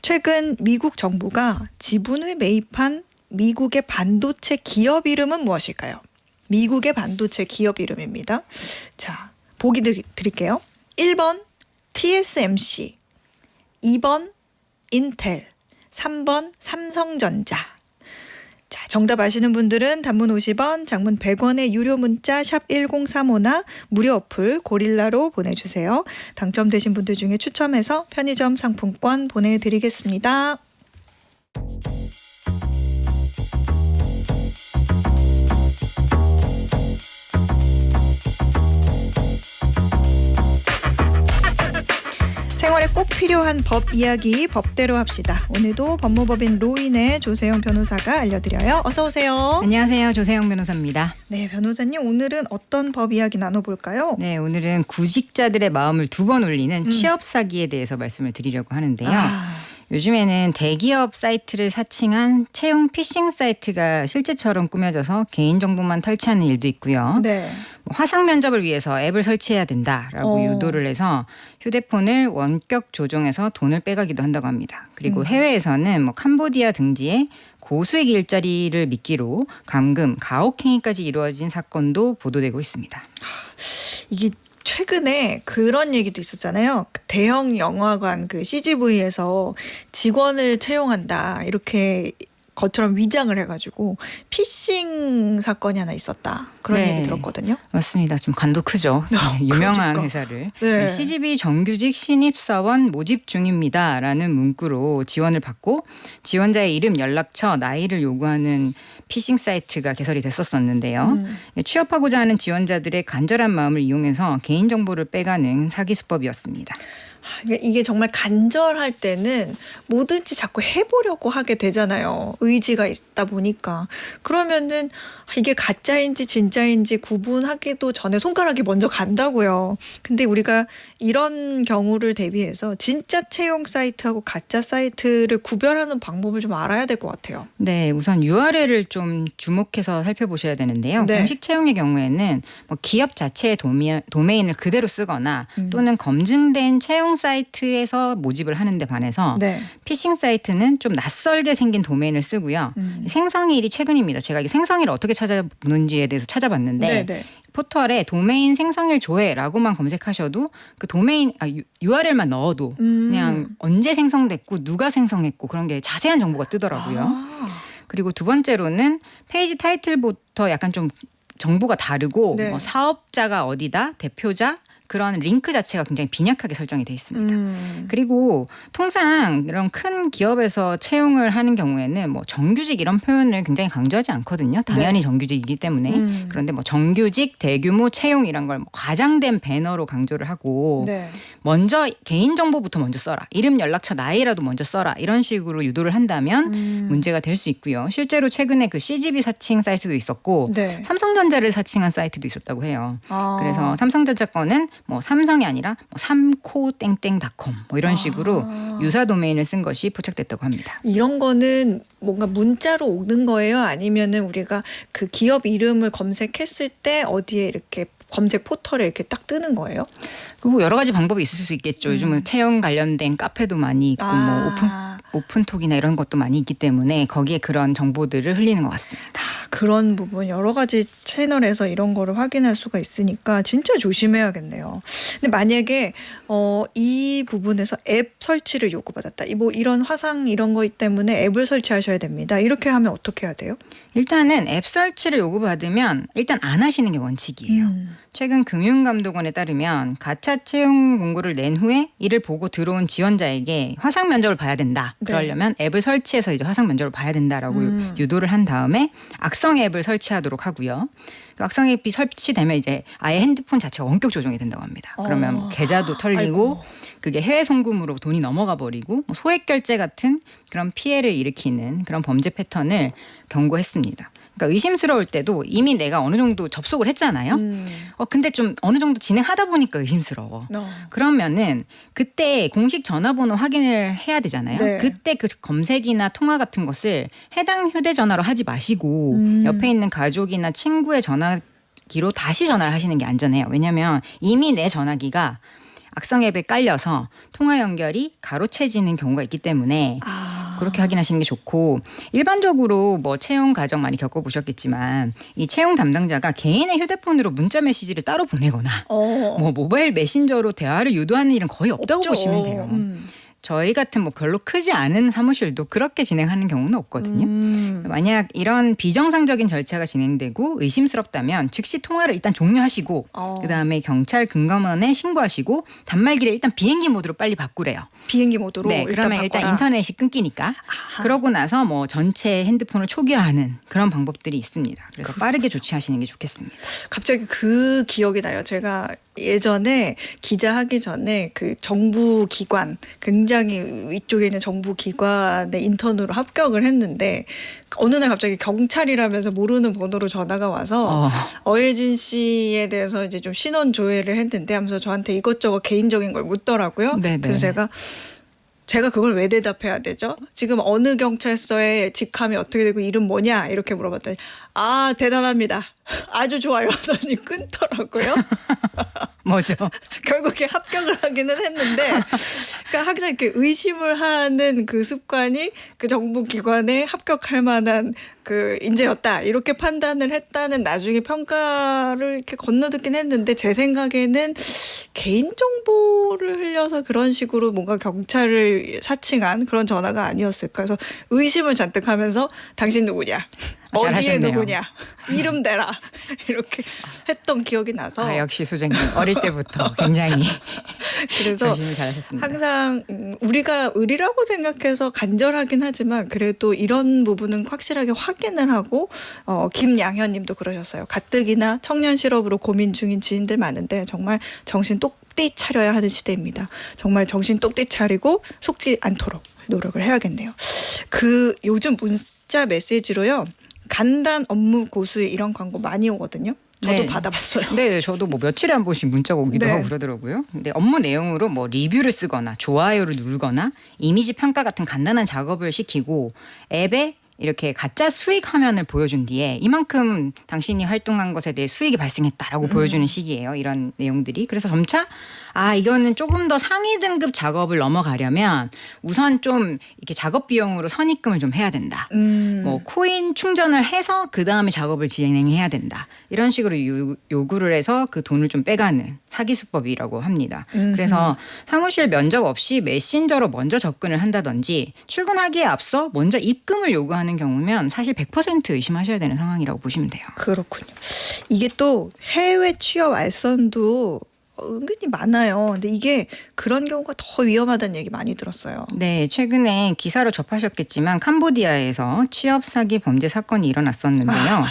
최근 미국 정부가 지분을 매입한 미국의 반도체 기업 이름은 무엇일까요? 미국의 반도체 기업 이름입니다. 자, 보기 드릴게요. 1번 TSMC, 2번 인텔, 3번 삼성전자. 자, 정답 아시는 분들은 단문 50원, 장문 100원의 유료 문자 샵 1035나 무료 어플 고릴라로 보내주세요. 당첨되신 분들 중에 추첨해서 편의점 상품권 보내드리겠습니다. 생활에 꼭 필요한 법 이야기 법대로 합시다. 오늘도 법무법인 로인의 조세영 변호사가 알려드려요. 어서 오세요. 안녕하세요. 조세영 변호사입니다. 네, 변호사님 오늘은 어떤 법 이야기 나눠볼까요? 네, 오늘은 구직자들의 마음을 두 번 울리는 취업 사기에 대해서 말씀을 드리려고 하는데요. 요즘에는 대기업 사이트를 사칭한 채용 피싱 사이트가 실제처럼 꾸며져서 개인정보만 탈취하는 일도 있고요. 네. 화상 면접을 위해서 앱을 설치해야 된다라고 유도를 해서 휴대폰을 원격 조종해서 돈을 빼가기도 한다고 합니다. 그리고 해외에서는 캄보디아 등지에 고수익 일자리를 미끼로 감금, 가혹행위까지 이루어진 사건도 보도되고 있습니다. 이게 최근에 그런 얘기도 있었잖아요. 대형 영화관 그 CGV에서 직원을 채용한다 이렇게 것처럼 위장을 해가지고 피싱 사건이 하나 있었다. 그런 얘기 들었거든요. 맞습니다. 좀 간도 크죠. 유명한 그러니까. 회사를. 네. CGV 정규직 신입사원 모집 중입니다라는 문구로 지원을 받고 지원자의 이름, 연락처, 나이를 요구하는 피싱 사이트가 개설이 됐었는데요. 취업하고자 하는 지원자들의 간절한 마음을 이용해서 개인정보를 빼가는 사기 수법이었습니다. 이게 정말 간절할 때는 뭐든지 자꾸 해보려고 하게 되잖아요. 의지가 있다 보니까. 그러면은 이게 가짜인지 진짜인지 구분하기도 전에 손가락이 먼저 간다고요. 근데 우리가 이런 경우를 대비해서 진짜 채용 사이트하고 가짜 사이트를 구별하는 방법을 좀 알아야 될 것 같아요. 네, 우선 URL을 좀 주목해서 살펴보셔야 되는데요. 네. 공식 채용의 경우에는 기업 자체의 도메인을 그대로 쓰거나 또는 검증된 채용 사이트에서 모집을 하는데 반해서 네. 피싱 사이트는 좀 낯설게 생긴 도메인을 쓰고요. 생성일이 최근입니다. 제가 이 생성일을 어떻게 찾아보는지에 대해서 찾아봤는데 네네. 포털에 도메인 생성일 조회라고만 검색하셔도 그 도메인 URL만 넣어도 그냥 언제 생성됐고 누가 생성했고 그런 게 자세한 정보가 뜨더라고요. 그리고 두 번째로는 페이지 타이틀부터 약간 좀 정보가 다르고 네. 사업자가 어디다, 대표자 그런 링크 자체가 굉장히 빈약하게 설정이 돼 있습니다. 그리고 통상 이런 큰 기업에서 채용을 하는 경우에는 정규직 이런 표현을 굉장히 강조하지 않거든요. 당연히 네. 정규직이기 때문에. 그런데 정규직 대규모 채용 이런 걸 과장된 배너로 강조를 하고 네. 먼저 개인정보부터 먼저 써라. 이름, 연락처, 나이라도 먼저 써라. 이런 식으로 유도를 한다면 문제가 될 수 있고요. 실제로 최근에 그 CGV 사칭 사이트도 있었고 네. 삼성전자를 사칭한 사이트도 있었다고 해요. 그래서 삼성전자 거는 삼성이 아니라 삼코땡땡닷컴 이런 식으로 유사 도메인을 쓴 것이 포착됐다고 합니다. 이런 거는 뭔가 문자로 오는 거예요? 아니면은 우리가 그 기업 이름을 검색했을 때 어디에 이렇게 검색 포털에 이렇게 딱 뜨는 거예요? 여러 가지 방법이 있을 수 있겠죠. 요즘은 채용 관련된 카페도 많이 있고 오픈톡이나 이런 것도 많이 있기 때문에 거기에 그런 정보들을 흘리는 것 같습니다. 그런 부분 여러 가지 채널에서 이런 거를 확인할 수가 있으니까 진짜 조심해야겠네요. 근데 만약에 이 부분에서 앱 설치를 요구받았다. 이런 화상 이런 거 때문에 앱을 설치하셔야 됩니다. 이렇게 하면 어떻게 해야 돼요? 일단은 앱 설치를 요구받으면 일단 안 하시는 게 원칙이에요. 최근 금융감독원에 따르면 가차 채용 공고를 낸 후에 이를 보고 들어온 지원자에게 화상 면접을 봐야 된다. 네. 그러려면 앱을 설치해서 이제 화상 면접을 봐야 된다라고 유도를 한 다음에 악성 악성 앱을 설치하도록 하고요. 그 악성 앱이 설치되면 이제 아예 핸드폰 자체가 원격 조종이 된다고 합니다. 그러면 뭐 계좌도 털리고 아이고. 그게 해외 송금으로 돈이 넘어가 버리고 뭐 소액 결제 같은 그런 피해를 일으키는 그런 범죄 패턴을 경고했습니다. 그러니까 의심스러울 때도 이미 내가 어느 정도 접속을 했잖아요. 근데 좀 어느 정도 진행하다 보니까 의심스러워. 그러면은 그때 공식 전화번호 확인을 해야 되잖아요. 네. 그때 그 검색이나 통화 같은 것을 해당 휴대전화로 하지 마시고 옆에 있는 가족이나 친구의 전화기로 다시 전화를 하시는 게 안전해요. 왜냐하면 이미 내 전화기가 악성 앱에 깔려서 통화 연결이 가로채지는 경우가 있기 때문에 그렇게 확인하시는 게 좋고, 일반적으로 뭐 채용 과정 많이 겪어보셨겠지만 이 채용 담당자가 개인의 휴대폰으로 문자 메시지를 따로 보내거나 뭐 모바일 메신저로 대화를 유도하는 일은 거의 없다고 없죠. 보시면 돼요. 저희 같은 뭐 별로 크지 않은 사무실도 그렇게 진행하는 경우는 없거든요. 만약 이런 비정상적인 절차가 진행되고 의심스럽다면 즉시 통화를 일단 종료하시고 그다음에 경찰 금감원에 신고하시고 단말기를 일단 비행기 모드로 빨리 바꾸래요. 비행기 모드로 네, 그러면 일단 인터넷이 끊기니까. 그러고 나서 뭐 전체 핸드폰을 초기화하는 그런 방법들이 있습니다. 그래서 빠르게 조치하시는 게 좋겠습니다. 갑자기 그 기억이 나요. 제가 예전에 기자하기 전에 그 정부 기관, 굉장히 위쪽에 있는 정부 기관에 인턴으로 합격을 했는데 어느 날 갑자기 경찰이라면서 모르는 번호로 전화가 와서 어예진 씨에 대해서 이제 좀 신원 조회를 했는데 하면서 저한테 이것저것 개인적인 걸 묻더라고요. 네네. 그래서 제가 그걸 왜 대답해야 되죠? 지금 어느 경찰서에 직함이 어떻게 되고 이름 뭐냐 이렇게 물어봤더니 대단합니다. 아주 좋아요 하더니 끊더라고요. 뭐죠? 결국에 합격을 하기는 했는데 그러니까 항상 이렇게 의심을 하는 그 습관이 그 정부 기관에 합격할 만한 그 인재였다 이렇게 판단을 했다는 나중에 평가를 이렇게 건너듣긴 했는데 제 생각에는 개인정보를 흘려서 그런 식으로 뭔가 경찰을 사칭한 그런 전화가 아니었을까. 그래서 의심을 잔뜩 하면서 당신 누구냐, 어디에 잘하셨네요. 누구냐, 이름 대라 이렇게 했던 기억이 나서 역시 소장님 어릴 때부터 굉장히 그래서 열심히 잘하셨습니다. 항상 우리가 의리라고 생각해서 간절하긴 하지만 그래도 이런 부분은 확실하게 확인을 하고 김양현님도 그러셨어요. 가뜩이나 청년 실업으로 고민 중인 지인들 많은데 정말 정신 똑띠 차려야 하는 시대입니다. 정말 정신 똑띠 차리고 속지 않도록 노력을 해야겠네요. 그 요즘 문자 메시지로요. 간단 업무 고수의 이런 광고 많이 오거든요. 저도 네. 받아봤어요. 네, 저도 뭐 며칠에 한 번씩 문자가 오기도 네. 하고 그러더라고요. 근데 업무 내용으로 뭐 리뷰를 쓰거나 좋아요를 누르거나 이미지 평가 같은 간단한 작업을 시키고 앱에 이렇게 가짜 수익 화면을 보여준 뒤에 이만큼 당신이 활동한 것에 대해 수익이 발생했다라고 보여주는 식이에요. 이런 내용들이. 그래서 점차 이거는 조금 더 상위 등급 작업을 넘어가려면 우선 좀 이렇게 작업 비용으로 선입금을 좀 해야 된다. 뭐 코인 충전을 해서 그 다음에 작업을 진행해야 된다. 이런 식으로 요구를 해서 그 돈을 좀 빼가는 사기 수법이라고 합니다. 그래서 사무실 면접 없이 메신저로 먼저 접근을 한다든지 출근하기에 앞서 먼저 입금을 요구하는 경우면 사실 100% 의심하셔야 되는 상황이라고 보시면 돼요. 그렇군요. 이게 또 해외 취업 알선도 은근히 많아요. 근데 이게 그런 경우가 더 위험하다는 얘기 많이 들었어요. 네, 최근에 기사로 접하셨겠지만 캄보디아에서 취업 사기 범죄 사건이 일어났었는데요. 맞아요.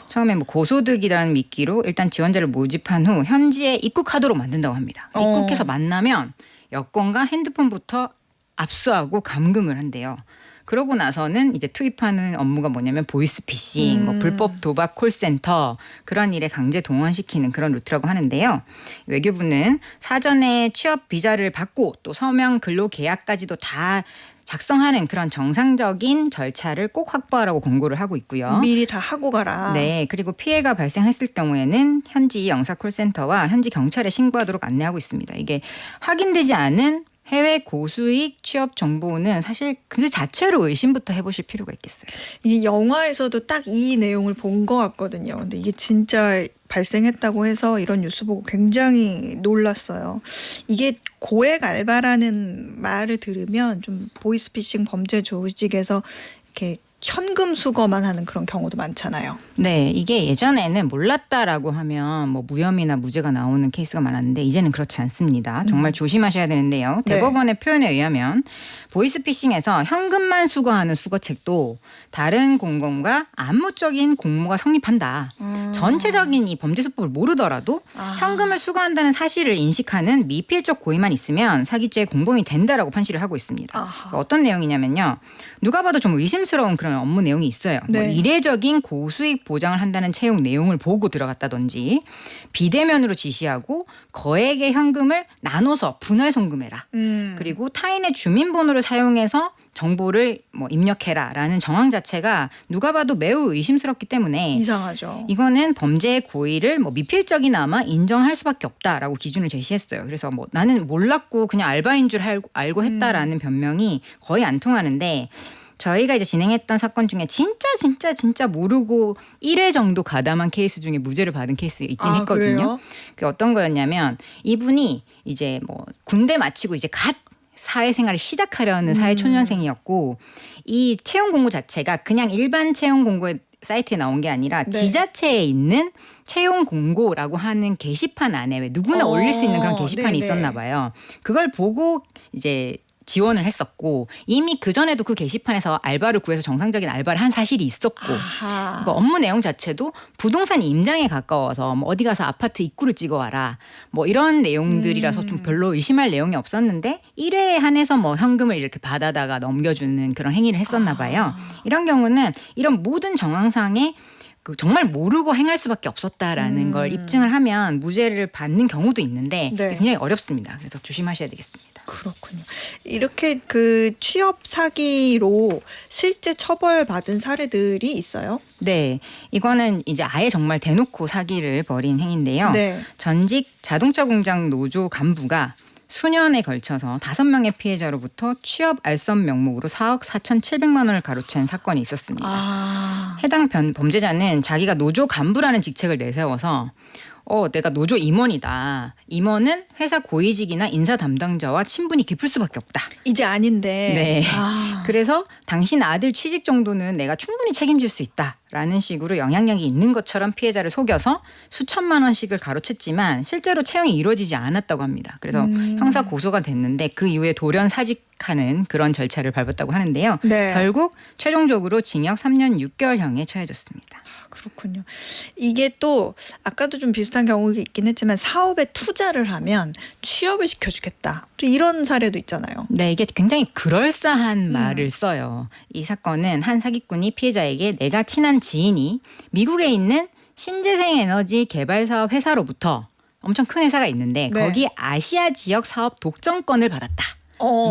처음에 뭐 고소득이라는 미끼로 일단 지원자를 모집한 후 현지에 입국하도록 만든다고 합니다. 입국해서 만나면 여권과 핸드폰부터 압수하고 감금을 한대요. 그러고 나서는 이제 투입하는 업무가 뭐냐면 보이스피싱, 뭐 불법 도박 콜센터 그런 일에 강제 동원시키는 그런 루트라고 하는데요. 외교부는 사전에 취업 비자를 받고 또 서명 근로 계약까지도 다 작성하는 그런 정상적인 절차를 꼭 확보하라고 권고를 하고 있고요. 미리 다 하고 가라. 네, 그리고 피해가 발생했을 경우에는 현지 영사 콜센터와 현지 경찰에 신고하도록 안내하고 있습니다. 이게 확인되지 않은 해외 고수익 취업 정보는 사실 그 자체로 의심부터 해보실 필요가 있겠어요. 이 영화에서도 딱 이 내용을 본 것 같거든요. 근데 이게 진짜 발생했다고 해서 이런 뉴스 보고 굉장히 놀랐어요. 이게 고액 알바라는 말을 들으면 좀 보이스피싱 범죄 조직에서 이렇게 현금 수거만 하는 그런 경우도 많잖아요. 네, 이게 예전에는 몰랐다라고 하면 뭐 무혐의나 무죄가 나오는 케이스가 많았는데 이제는 그렇지 않습니다. 정말 조심하셔야 되는데요. 네. 대법원의 표현에 의하면 보이스피싱에서 현금만 수거하는 수거책도 다른 공범과 암묵적인 공모가 성립한다. 전체적인 이 범죄 수법을 모르더라도 현금을 수거한다는 사실을 인식하는 미필적 고의만 있으면 사기죄의 공범이 된다라고 판시를 하고 있습니다. 그러니까 어떤 내용이냐면요. 누가 봐도 좀 의심스러운 그런 업무 내용이 있어요. 네. 뭐 이례적인 고수익 보장을 한다는 채용 내용을 보고 들어갔다든지 비대면으로 지시하고 거액의 현금을 나눠서 분할 송금해라. 그리고 타인의 주민번호를 사용해서 정보를 뭐 입력해라라는 정황 자체가 누가 봐도 매우 의심스럽기 때문에 이상하죠. 이거는 범죄의 고의를 뭐 미필적이나마 인정할 수밖에 없다라고 기준을 제시했어요. 그래서 뭐 나는 몰랐고 그냥 알바인 줄 알고 했다라는 변명이 거의 안 통하는데 저희가 이제 진행했던 사건 중에 진짜 모르고 1회 정도 가담한 케이스 중에 무죄를 받은 케이스 있긴 했거든요. 그래요? 그게 어떤 거였냐면 이분이 이제 뭐 군대 마치고 이제 갓 사회생활을 시작하려는 사회초년생이었고 이 채용 공고 자체가 그냥 일반 채용 공고의 사이트에 나온 게 아니라 네. 지자체에 있는 채용 공고라고 하는 게시판 안에 왜 누구나 올릴 수 있는 그런 게시판이 네네. 있었나 봐요. 그걸 보고 이제 지원을 했었고 이미 그전에도 그 게시판에서 알바를 구해서 정상적인 알바를 한 사실이 있었고 그러니까 업무 내용 자체도 부동산 임장에 가까워서 뭐 어디 가서 아파트 입구를 찍어와라 뭐 이런 내용들이라서 좀 별로 의심할 내용이 없었는데 1회에 한해서 뭐 현금을 이렇게 받아다가 넘겨주는 그런 행위를 했었나 봐요. 이런 경우는 이런 모든 정황상에 그 정말 모르고 행할 수밖에 없었다라는 걸 입증을 하면 무죄를 받는 경우도 있는데 네. 굉장히 어렵습니다. 그래서 조심하셔야 되겠습니다. 그렇군요. 이렇게 그 취업 사기로 실제 처벌받은 사례들이 있어요? 네, 이거는 이제 아예 정말 대놓고 사기를 벌인 행위인데요. 네. 전직 자동차 공장 노조 간부가 수년에 걸쳐서 5명의 피해자로부터 취업 알선 명목으로 4억 4,700만 원을 가로챈 사건이 있었습니다. 해당 범죄자는 자기가 노조 간부라는 직책을 내세워서 내가 노조 임원이다. 임원은 회사 고위직이나 인사 담당자와 친분이 깊을 수밖에 없다. 이제 아닌데. 네. 그래서 당신 아들 취직 정도는 내가 충분히 책임질 수 있다라는 식으로 영향력이 있는 것처럼 피해자를 속여서 수천만 원씩을 가로챘지만 실제로 채용이 이루어지지 않았다고 합니다. 그래서 형사 고소가 됐는데 그 이후에 돌연 사직하는 그런 절차를 밟았다고 하는데요. 네. 결국 최종적으로 징역 3년 6개월형에 처해졌습니다. 그렇군요. 이게 또 아까도 좀 비슷한 경우가 있긴 했지만 사업에 투자를 하면 취업을 시켜주겠다. 또 이런 사례도 있잖아요. 네, 이게 굉장히 그럴싸한 말을 써요. 이 사건은 한 사기꾼이 피해자에게 내가 친한 지인이 미국에 있는 신재생 에너지 개발 사업 회사로부터 엄청 큰 회사가 있는데 네. 거기 아시아 지역 사업 독점권을 받았다.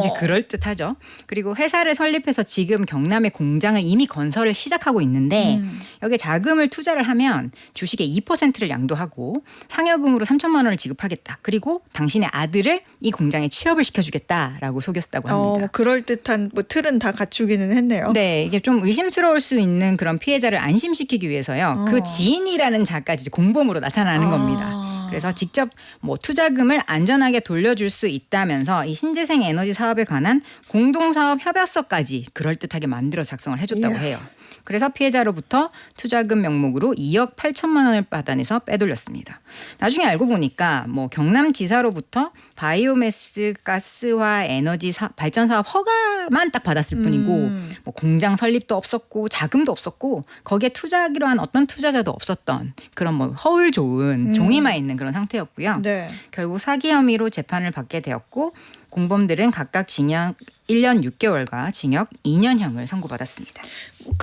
이제 그럴듯하죠. 그리고 회사를 설립해서 지금 경남에 공장을 이미 건설을 시작하고 있는데 여기에 자금을 투자를 하면 주식의 2%를 양도하고 상여금으로 3천만 원을 지급하겠다. 그리고 당신의 아들을 이 공장에 취업을 시켜주겠다라고 속였다고 합니다. 그럴듯한 뭐 틀은 다 갖추기는 했네요. 네, 이게 좀 의심스러울 수 있는 그런 피해자를 안심시키기 위해서요. 그 지인이라는 자까지 공범으로 나타나는 겁니다. 그래서 직접 뭐 투자금을 안전하게 돌려줄 수 있다면서 이 신재생 에너지 사업에 관한 공동사업 협약서까지 그럴듯하게 만들어 작성을 해줬다고 해요. 그래서 피해자로부터 투자금 명목으로 2억 8천만 원을 받아내서 빼돌렸습니다. 나중에 알고 보니까 뭐 경남지사로부터 바이오매스 가스화 에너지 발전 사업 허가만 딱 받았을 뿐이고 뭐 공장 설립도 없었고 자금도 없었고 거기에 투자하기로 한 어떤 투자자도 없었던 그런 뭐 허울 좋은 종이만 있는 그런 상태였고요. 네. 결국 사기 혐의로 재판을 받게 되었고 공범들은 각각 징역 1년 6개월과 징역 2년형을 선고받았습니다.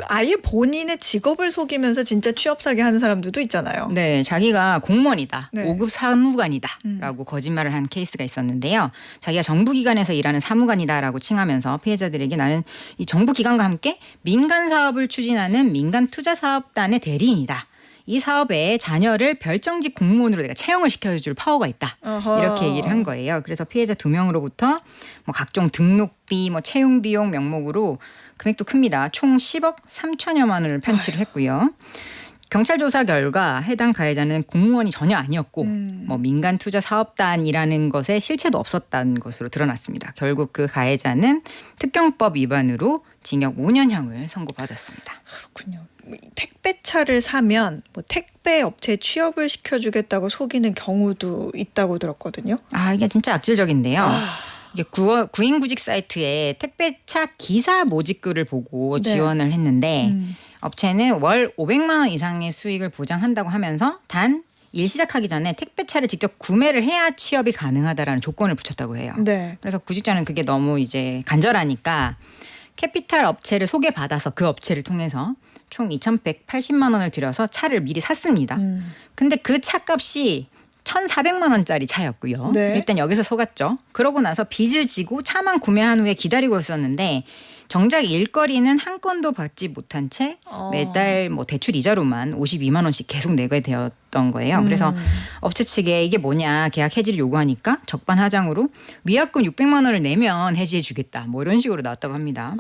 아예 본인의 직업을 속이면서 진짜 취업 사기 하는 사람들도 있잖아요. 네, 자기가 공무원이다, 네. 5급 사무관이다라고 거짓말을 한 케이스가 있었는데요. 자기가 정부기관에서 일하는 사무관이다라고 칭하면서 피해자들에게 나는 이 정부기관과 함께 민간 사업을 추진하는 민간투자사업단의 대리인이다. 이 사업에 자녀를 별정직 공무원으로 내가 채용을 시켜줄 파워가 있다. 이렇게 얘기를 한 거예요. 그래서 피해자 2명으로부터 뭐 각종 등록비, 뭐 채용 비용 명목으로 금액도 큽니다. 총 10억 3천여만 원을 편취를 했고요. 경찰 조사 결과 해당 가해자는 공무원이 전혀 아니었고 뭐 민간 투자 사업단이라는 것에 실체도 없었다는 것으로 드러났습니다. 결국 그 가해자는 특경법 위반으로 징역 5년형을 선고받았습니다. 그렇군요. 택배차를 사면 뭐 택배 업체에 취업을 시켜주겠다고 속이는 경우도 있다고 들었거든요. 아, 이게 진짜 악질적인데요. 이게 구인구직 사이트에 택배차 기사 모집글을 보고 네. 지원을 했는데 업체는 월 500만 원 이상의 수익을 보장한다고 하면서 단 일 시작하기 전에 택배차를 직접 구매를 해야 취업이 가능하다라는 조건을 붙였다고 해요. 네. 그래서 구직자는 그게 너무 이제 간절하니까 캐피탈 업체를 소개받아서 그 업체를 통해서 총 2,180만 원을 들여서 차를 미리 샀습니다. 근데 그 차값이 1,400만 원짜리 차였고요. 네. 일단 여기서 속았죠. 그러고 나서 빚을 지고 차만 구매한 후에 기다리고 있었는데 정작 일거리는 한 건도 받지 못한 채 매달 뭐 대출 이자로만 52만 원씩 계속 내게 되었던 거예요. 그래서 업체 측에 이게 뭐냐 계약 해지를 요구하니까 적반하장으로 위약금 600만 원을 내면 해지해 주겠다. 뭐 이런 식으로 나왔다고 합니다.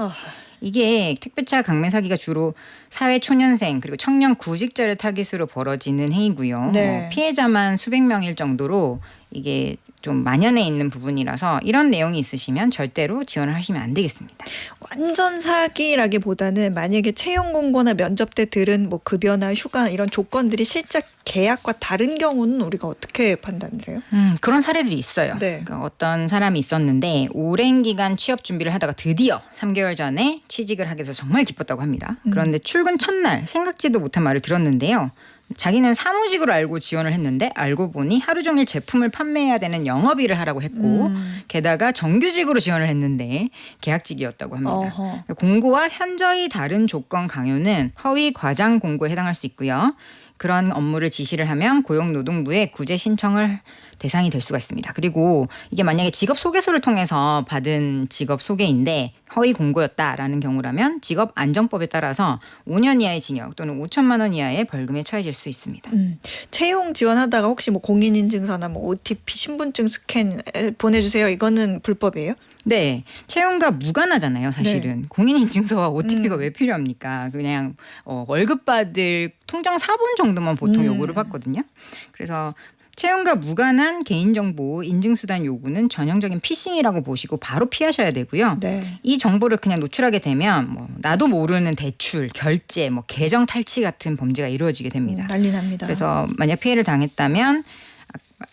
이게 택배차 강매 사기가 주로 사회 초년생 그리고 청년 구직자를 타깃으로 벌어지는 행위고요. 네. 피해자만 수백 명일 정도로 이게 좀 만연해 있는 부분이라서 이런 내용이 있으시면 절대로 지원을 하시면 안 되겠습니다. 완전 사기라기보다는 만약에 채용 공고나 면접 때 들은 뭐 급여나 휴가 이런 조건들이 실제 계약과 다른 경우는 우리가 어떻게 판단을 해요? 그런 사례들이 있어요. 네. 그러니까 어떤 사람이 있었는데 오랜 기간 취업 준비를 하다가 드디어 3개월 전에 취직을 하게 돼서 정말 기뻤다고 합니다. 그런데 출근 첫날 생각지도 못한 말을 들었는데요. 자기는 사무직으로 알고 지원을 했는데 알고 보니 하루 종일 제품을 판매해야 되는 영업일을 하라고 했고 게다가 정규직으로 지원을 했는데 계약직이었다고 합니다. 어허. 공고와 현저히 다른 조건 강요는 허위 과장 공고에 해당할 수 있고요. 그런 업무를 지시를 하면 고용노동부에 구제 신청을 대상이 될 수가 있습니다. 그리고 이게 만약에 직업 소개서를 통해서 받은 직업 소개인데 허위 공고였다라는 경우라면 직업안정법에 따라서 5년 이하의 징역 또는 5천만 원 이하의 벌금에 처해질 수 있습니다. 채용 지원하다가 혹시 뭐 공인인증서나 뭐 OTP 신분증 스캔 보내주세요. 이거는 불법이에요? 네. 채용과 무관하잖아요. 사실은. 네. 공인인증서와 OTP가 왜 필요합니까? 그냥 월급 받을 통장 사본 정도만 보통 요구를 받거든요. 그래서 채용과 무관한 개인정보 인증수단 요구는 전형적인 피싱이라고 보시고 바로 피하셔야 되고요. 네. 이 정보를 그냥 노출하게 되면 뭐 나도 모르는 대출, 결제, 뭐 계정 탈취 같은 범죄가 이루어지게 됩니다. 난리 납니다. 그래서 만약 피해를 당했다면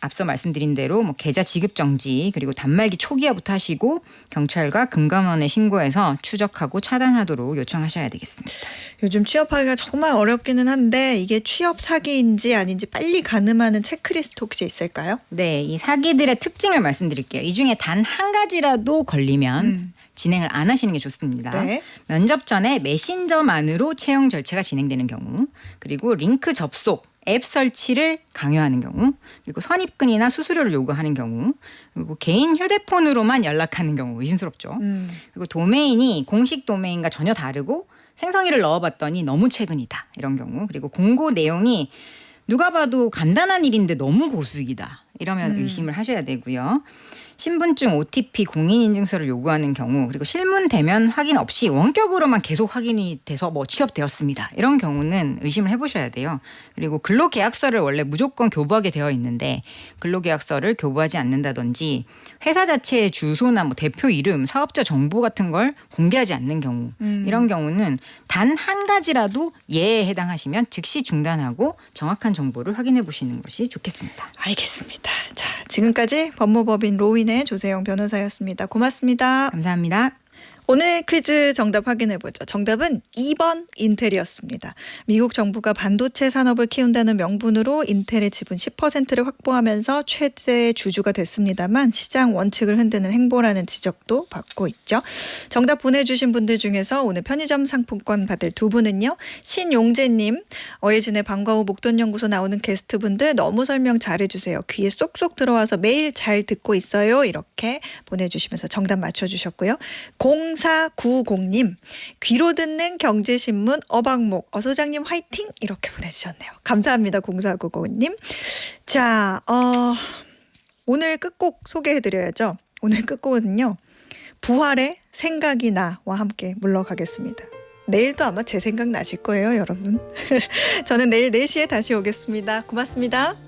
앞서 말씀드린 대로 뭐 계좌 지급 정지 그리고 단말기 초기화부터 하시고 경찰과 금감원에 신고해서 추적하고 차단하도록 요청하셔야 되겠습니다. 요즘 취업하기가 정말 어렵기는 한데 이게 취업 사기인지 아닌지 빨리 가늠하는 체크리스트 혹시 있을까요? 네, 이 사기들의 특징을 말씀드릴게요. 이 중에 단 한 가지라도 걸리면 진행을 안 하시는 게 좋습니다. 네. 면접 전에 메신저만으로 채용 절차가 진행되는 경우 그리고 링크 접속 앱 설치를 강요하는 경우 그리고 선입금이나 수수료를 요구하는 경우 그리고 개인 휴대폰으로만 연락하는 경우 의심스럽죠. 그리고 도메인이 공식 도메인과 전혀 다르고 생성일을 넣어봤더니 너무 최근이다 이런 경우 그리고 공고 내용이 누가 봐도 간단한 일인데 너무 고수익이다 이러면 의심을 하셔야 되고요. 신분증, OTP, 공인인증서를 요구하는 경우 그리고 실문 대면 확인 없이 원격으로만 계속 확인이 돼서 뭐 취업되었습니다. 이런 경우는 의심을 해보셔야 돼요. 그리고 근로계약서를 원래 무조건 교부하게 되어 있는데 근로계약서를 교부하지 않는다든지 회사 자체의 주소나 뭐 대표 이름, 사업자 정보 같은 걸 공개하지 않는 경우 이런 경우는 단 한 가지라도 예에 해당하시면 즉시 중단하고 정확한 정보를 확인해 보시는 것이 좋겠습니다. 알겠습니다. 자, 지금까지 법무법인 로인의 조세영 변호사였습니다. 고맙습니다. 감사합니다. 오늘 퀴즈 정답 확인해보죠. 정답은 2번 인텔이었습니다. 미국 정부가 반도체 산업을 키운다는 명분으로 인텔의 지분 10%를 확보하면서 최대 주주가 됐습니다만 시장 원칙을 흔드는 행보라는 지적도 받고 있죠. 정답 보내주신 분들 중에서 오늘 편의점 상품권 받을 두 분은요. 신용재님, 어예진의 방과 후 목돈연구소 나오는 게스트분들 너무 설명 잘해주세요. 귀에 쏙쏙 들어와서 매일 잘 듣고 있어요. 이렇게 보내주시면서 정답 맞춰주셨고요. 0490님, 귀로 듣는 경제신문 어박목 어소장님 화이팅 이렇게 보내주셨네요. 감사합니다. 0490님. 자, 오늘 끝곡 소개해드려야죠. 오늘 끝곡은요. 부활의 생각이 나와 함께 물러가겠습니다. 내일도 아마 제 생각 나실 거예요, 여러분. 저는 내일 4시에 다시 오겠습니다. 고맙습니다.